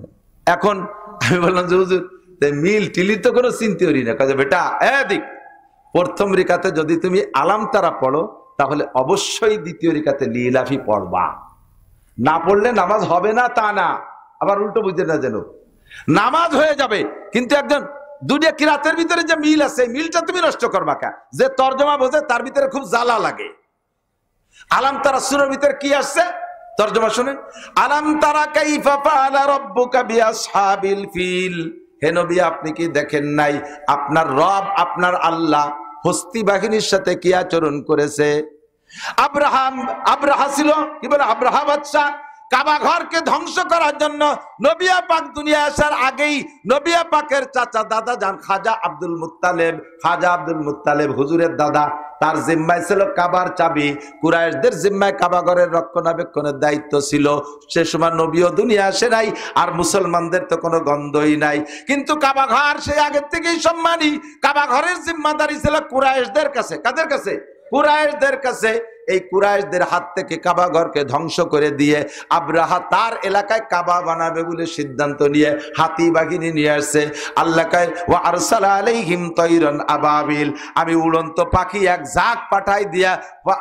এখন আমি বললাম যে হুজুর মিল টিলির তো কোনো চিন্তা করি না। কাজে বেটা এদিক প্রথম রিকাতে যদি তুমি আলাম তারা পড়ো তাহলে অবশ্যই দ্বিতীয় রিকাতে লিলাফি পড়বা, না পড়লে নামাজ হবে না তা না, আবার উল্টো বুঝতে না যেন নামাজ হয়ে যাবে। কিন্তু একজন দুনিয়া কিরাতের ভিতরে যে মিল আছে মিলটা তুমি নষ্ট করবা কা? যে তর্জমা বোঝে তার ভিতরে খুব জ্বালা লাগে। আলাম তারা সূরার ভিতরে কি আসছে তর্জমা শুনেন, আলাম তারা কাইফা ফাআলা রাব্বুকা বিআসহাবিল ফিল। হে নবী আপনি কি দেখেন নাই আপনার রব আপনার আল্লাহ হস্তি বাহিনীর সাথে কি আচরণ করেছে? আব্রাহা ছিল কি বলে, আব্রাহা বাদশা কাবা ঘরকে ধ্বংস করার জন্য নবিয়া পাক দুনিয়া আসার আগেই নবিয়া পাকের চাচা দাদা যান খাজা আব্দুল মুত্তালেব হুজুরের দাদা, তার জিম্মায় ছিল কাবার চাবি। কুরাইশদের জিম্মায় কাবা ঘরের রক্ষণাবেক্ষণের দায়িত্ব ছিল। সে সময় নবীও দুনিয়া আসে নাই, আর মুসলমানদের তো কোনো গন্ধই নাই। কিন্তু কাবা ঘর সে আগের থেকেই সম্মানী। কাবা ঘরের জিম্মাদারি ছিল কুরাইশদের কাছে। কাদের কাছে? কুরাইশদের কাছে। এই কুরাইশদের হাত থেকে কাবা ঘরকে ধ্বংস করে দিয়ে আব্রাহা তার এলাকায় কাবা বানাবে বলে সিদ্ধান্ত নিয়ে হাতি বাহিনী নিয়ে আসছে। আল্লাহ কয় ওয়া আরসালা আলাইহিম তায়রান আবাবিল, আমি উড়ন্ত পাখি এক ঝাঁক পাঠাই দিয়া,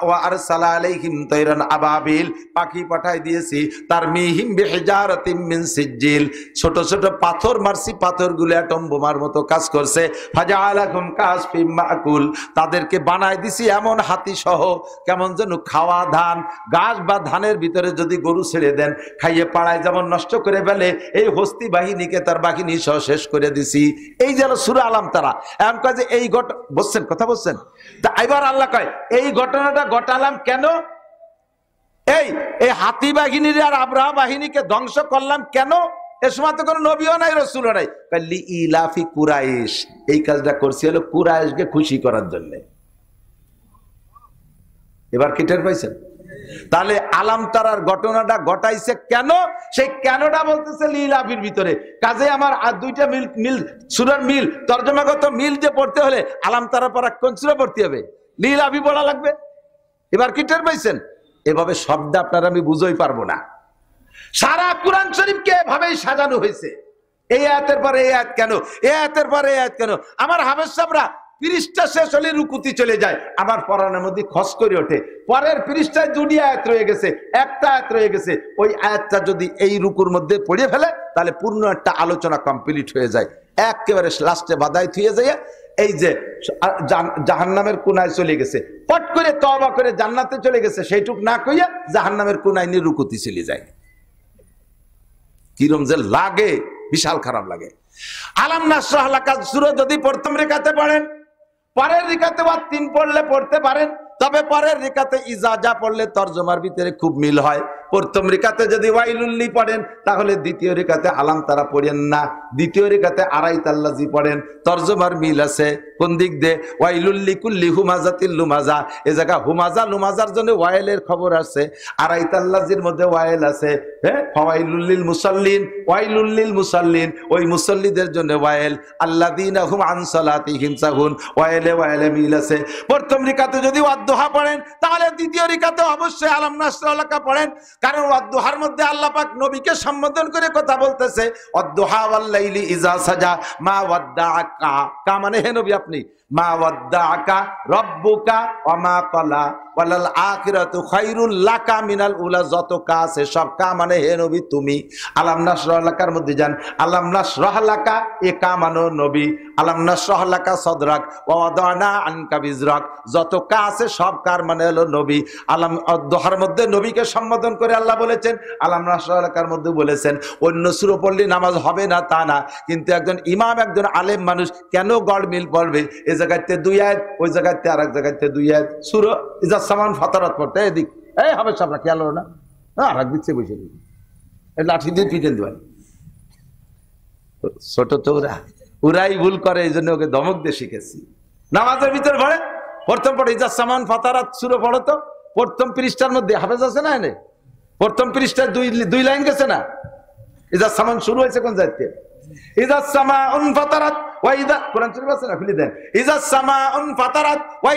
ওয়া আরসালা আলাইহিম তায়রান আবাবিল পাখি পাঠাই দিয়েছি, তার মিহিম বিহিজারাতিম মিন সিজিল, ছোট ছোট পাথর মারছি, পাথরগুলো অ্যাটম বোমার মতো কাজ করছে। ফাজাআলাকুম কাসফিম মাকুল, তাদেরকে বানাই দিছি এমন হাতি সহ কেমন যেন খাওয়া ধান, গাছ বা ধানের ভিতরে যদি গরু ছেড়ে দেন খাইয়ে পাড়ায় যেমন নষ্ট করে ফেলে, এই হস্তি বাহিনীকে তার বাহিনী সহ শেষ করে দিছি। এই যেন সূরা আলাম তারা এমন কয় যে এই বলছেন কথা বলছেন। তা এবার আল্লাহ কয় এই ঘটনাটা ঘটালাম কেন, এই হাতি বাহিনীর আর আব্রাহা বাহিনীকে ধ্বংস করলাম কেন? এ সময় তো কোনো নবীও নাই রাসূলও নাই। লি ইলাফি কুরাইশ, এই কাজটা করছি হলো কুরাইশকে খুশি করার জন্য। এবার কি টের পাইছেন? তাহলে আলাম তারার ঘটনাটা ঘটাইছে কেন, সেই কেনটা বলতেছে লিলাফির ভিতরে। কাজে আমার আর দুইটা মিল সূরার মিল তরজমাগত মিল যে পড়তে হলে আলাম তারা পড়া কোন সূরা পড়তে হবে? লিলাফি পড়া লাগবে। এবার কি টের পাইছেন? এভাবে শব্দ আপনারা আমি বুঝাই পারবো না। সারা কুরআন শরীফকে এভাবেই সাজানো হয়েছে। এই আয়াতের পরে এই আয়াত কেন, এই আয়াতের পরে এই আয়াত কেন? আমার হাফেজ সাহেবরা পৃষ্ঠা শেষ হলে রুকুতি চলে যায়, আমার পড়ানোর মধ্যে খস করে ওঠে। পরের পৃষ্ঠায় দুটি আয়াত রয়ে গেছে, একটা আয়াত রয়ে গেছে, ওই আয়াতটা যদি এই রুকুর মধ্যে পড়ে ফেলে তাহলে পূর্ণ একটা আলোচনা কমপ্লিট হয়ে যায়। একেবারে লাস্টে বাদাই থুয়ে যায় এই যে জাহান্নামের কোনায় চলে গেছে, পট করে তওবা করে জান্নাতে চলে গেছে, সেইটুক না কইয়া জাহান্নামের কোনায় নিয়ে রুকুতি চলে যায়। কিরম যে লাগে, বিশাল খারাপ লাগে। আলাম নাশরাহ লাকা সূরা যদি প্রথম রেখাতে পড়েন, পরের রিকাতে বা 3 পড়লে পড়তে পারেন, তবে পরের রিকাতে ইজাজা পড়লে তরজমার ভিতরে খুব মিল হয়। প্রথম রিকাতে যদি ওয়াইলুল্লি পড়েন তাহলে দ্বিতীয় রিকাতে আলাম তারা পড়েন না, দ্বিতীয় রিকাতে আরাইতাল্লাজি পড়েন। তরজমার মিল আছে কোন দিক দিয়ে? ওয়াইলুল্লি কুল্লি হুমাজাতিল লুমাজা, এই জায়গা হুমাজা লুমাজার জন্য ওয়াইলের খবর আছে, আরাইতাল্লাজির মধ্যে ওয়াইল আছে। হ্যাঁ, ওয়াইলুল্লিল মুসাল্লিন, ওয়াইলুল্লিল মুসাল্লিন, ওই মুসাল্লিদের জন্য ওয়াইল। আল্লাযীনা হুম আন সালাতিহিম সাহুন, ওয়াইলে মিল আছে। প্রথম রিকাতে যদি ওয়াদদুহা পড়েন তাহলে দ্বিতীয় রিকাতে অবশ্যই আলাম নাশরাহ লাকা পড়েন, কারণ ওয়াদদুহার মধ্যে আল্লাহ পাক নবীকে সম্বোধন করে কথা বলতেছে। ওয়াদদুহা ওয়াল লাইলি ইজা সাজা মা ওয়াদ্দাআকা, কা মানে হে নবী আপনি মা ওয়াদ্দাআকা রাব্বুকা ওয়া মা ক্বালা ওয়ালাল আখিরাতু খায়রুল লাকা মিনাল উলা, যত কা আছে সব কা মানে হে নবী তুমি। আলাম নাশরাহ লাকার মধ্যে যান, আলাম নাশরাহ লাকা এ কা মানে নবী, আলাম নাশরাহ লাকা সদরাক ওয়া ওয়াদানা আনকা বিজরাক, যত কা আছে সব কার মানে হলো নবী। আলাম দোহার মধ্যে নবীকে সম্বোধন করে আল্লাহ বলেছেন, আলাম নাশরাহ লাকার মধ্যে বলেছেন। অন্য সূরা পড়লে নামাজ হবে না তা না, কিন্তু একজন ইমাম একজন আলেম মানুষ কেন গড়মিল পড়বে? এই জায়গাতে 2 আয়াত, ওই জায়গাতে আরেক জায়গাতে 2 আয়াত। সূরা ইজা সামান ফাতারাত পড়তে এদিক এই হবে সামনে খেয়াল হলো না, আরেক দিচ্ছে বসে এই লাঠি দিয়ে পিটেন দেবেন। ছোট তো ওরাই ভুল করে, এই জন্য ওকে ধমক দিয়ে শিখেছি। নামাজের ভিতরে পড়ে প্রথম পড়ে ইজা সামান ফাতারাত সূরা পড়ো তো, প্রথম পৃষ্ঠার মধ্যে হাফেজ আছে না, এনে প্রথম পৃষ্ঠায় 2 লাইন গেছে না। ইজা সামান শুরু হয়েছে কোন জায়গাতে? ইজা সামাউন ফাতারাত ওয়া ইজা, কোরআন শরীফ আছে না, খুলে দেন। ইজা সামাউন ফাতারাত ওয়া